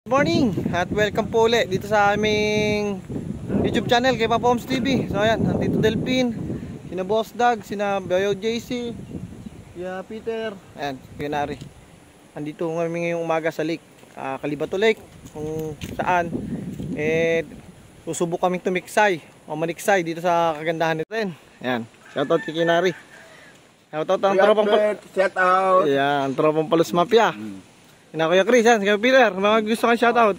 Good morning at welcome po ulit dito sa aming YouTube channel kay Papa Homes TV. So ayan, nandito Delphin, sina Boss Dag, sina Bayo JC, sina Peter, ayan, Pionari. Andito kami ngayong umaga sa lake, Calibato Lake, kung saan susubok kaming tumiksay o maniksay dito sa kagandahan nito. Ayan, shoutout kay Kinari. Shoutout ang tropang Shoutout. Ayan, ang tropang Palos Mafia. Ina Kuya Chris, yan, Kuya Peter, mga gusto kang shoutout.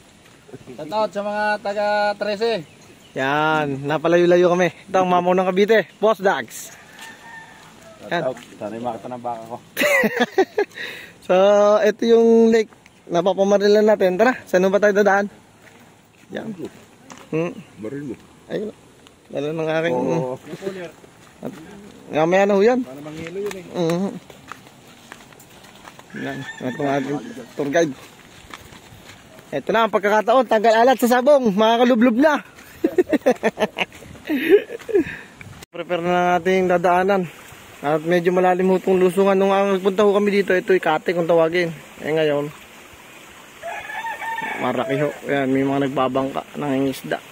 Shoutout sa mga taga 13. Yan, napalayo-layo kami. Ito ang mamaw ng Cavite, Boss Dags. Shoutout. Sana yung makita ng baka ko. So, ito yung lake na papamarilan natin. Tara, saan ba tayo dadaan? Yan. Baril mo. Ayun. Lalo ng aking... Oo. Mamaya na ho yan. Para manghilo yun eh. Yan, ito ang ating tour guide. Ito na ang pagkakataon, tanggal alat sa sabong, mga kalublob na. Prepare na natin dadaanan. At medyo malalim ho itong lusungan. Nung nagpunta ho kami dito, ito'y Kate kung tawagin. Ngayon, maraki ho. Ayan, may mga nagbabangka ng isda.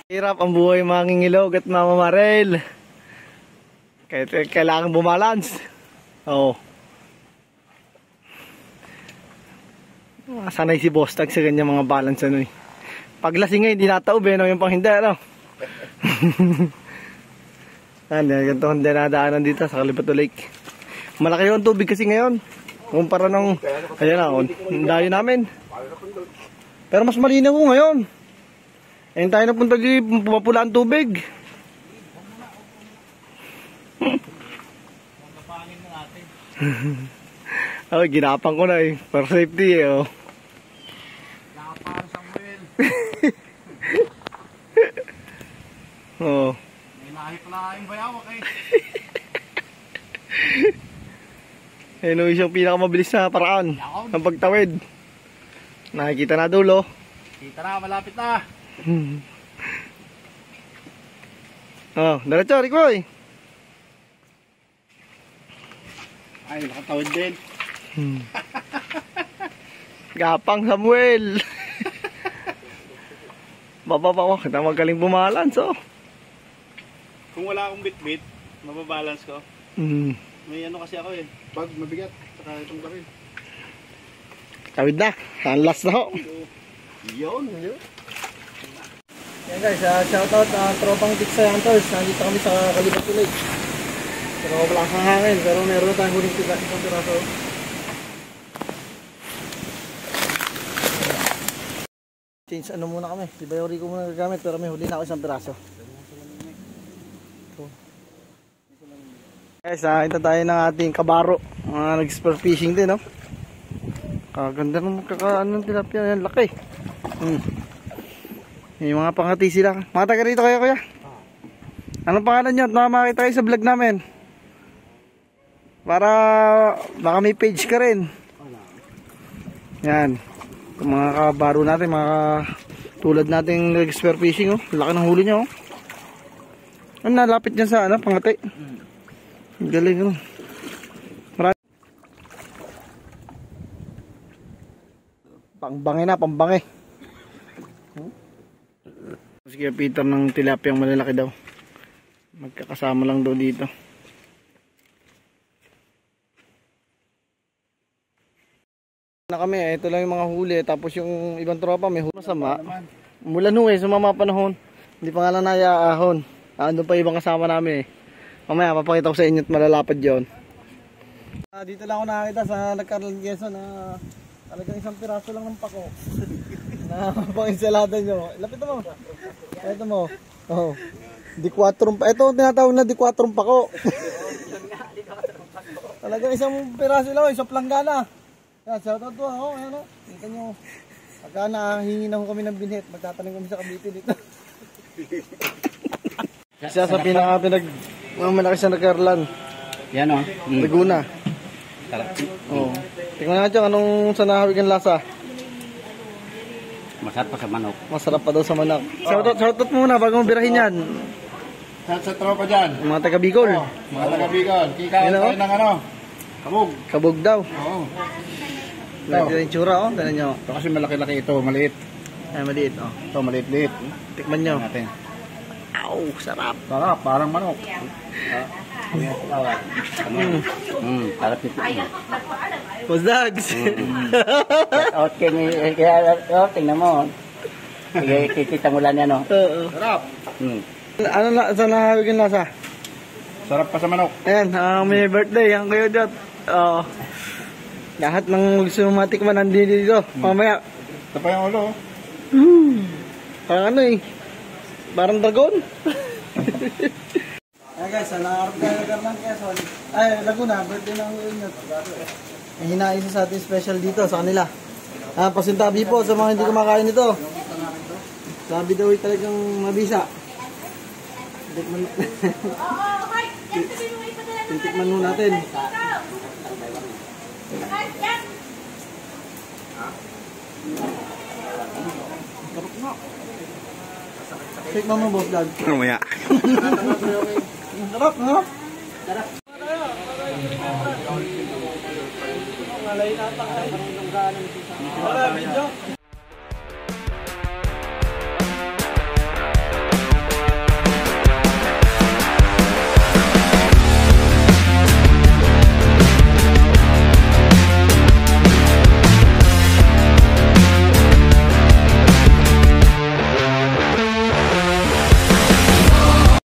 Hirap ang buhay mangingilog at mamamarel. Kailangan bumalance. Oo. Sanay si Boss Tag sa ganyan mga balance ano eh. Paglasing hindi nataob eh, no? Yung pang hindi ano. Ganito ang dinadaanan dito sa Calibato Lake. Malaki yung tubig kasi ngayon. Kumpara nung, ayan na, ang dayo namin. Pero mas malinaw ko ngayon. Ayun tayo napunta dito, pumapula ang tubig. Ay, ginapang ko na eh. For safety eh, oh. Nakapaan Samuel. Oo. May nakahip-laking bayawak eh. Ayun o, isang pinakamabilis na paraan ng pagtawid. Nakikita na dulo. Kita na, malapit na. Oh, diretso, Ricoy. Ay, nakatawid din. Gapang Samuel. Baba, kita magaling bumalance, oh. Kung wala akong bit-bit, mababalance ko. May ano kasi ako eh. Pag mabigat, saka itong baril. Tawid na. Ang last na ho. Yun. Yan guys, shoutout tropang Tiksay Hunters. Nandito kami sa Calibato Lake. Pero wala kang hangin, pero meron tayong huling isang piraso. Change ano muna kami. Di ba yung Rico muna gagamit, pero may huli na ako isang piraso. Guys, ito tayo ng ating kabaro. Nag-spur fishing din, no? Ganda ng magkakaano ng tilapia. Yan, laki. Yung mga pangati sila. Mga taga rito kayo, kuya? Anong pangalan nyo? At makakita kayo sa vlog namin. Para baka may page ka rin. Yan. Yung mga kabaro natin, mga tulad nating nag-spur fishing, oh. Laki ng huli nyo, oh. Ano, nalapit niya sa ano, pangati. Galing, oh. Pangbangi na, pambangi. Sige, Peter ng tilapia ang malalaki daw. Magkakasama lang daw dito. Na kami, ito lang yung mga huli. Tapos yung ibang tropa may huli. Masama. Mula nung sumama panahon. Hindi pa nga lang nayaahon. Ano pa ibang kasama namin eh. Mamaya, papakita ko sa inyo at malalapad yun. Dito lang ako nakakita sa Nagcarlan Quezon na talagang isang piraso lang ng pako. Na pang ensalada nyo. Lapit mo. Ito mo. Oh. D4 pa. Ito tinatawag na D4 pako. Talagang isang piraso lang. Isang planggana. Yan, shoutout to. Oh, ayan o. Kita nyo. Pagka nahingi na kami ng binhit, magtatanim kami sa Cavite dito. Isa sa malaki sa Nagcarlan. Yan o. Laguna. Oh. Tingnan natin anong sa nahawig ang lasa. Masarap pa sa manok. Masarap pa daw sa manok. Shoutout muna bago mo birahin yan. Sa tropa dyan. Yung mga taga Bicol. Mga taga-Bicol. Kikain tayo ng ano? Kabog. Kabog daw. Oo. Lagi yung tsura, oh. Tignan nyo. Ito kasi malaki-laki ito, maliit. Ay, maliit, oh. Ito, maliit-liit. Tikman nyo. Natin. Ow, sarap. Sarap, parang manok. Harap nito. Boss Dags. Out kaya tingnan mo. Kikita mo lang yan, no? Oo. Sarap. Ano na, saan nahawig yung lasa? Sarap pa sa manok. Ayan, may birthday, ang kayo dyan. Oo. Lahat ng gusto matikman nandito dito. Mamaya. Ito pa yung ulo. Parang ano eh. Parang dragon. Ay guys, nakakarap tayo ng Quezon. Ay, Laguna, birthday ng Unyot. May hinaisa sa ating special dito sa kanila. Pasintabi po sa mga hindi kumakain nito. Sabi daw ay talagang mabisa. Titikman mo natin. Tikman mo, Boss Dag. Mamaya. Sarap, no? Sarap.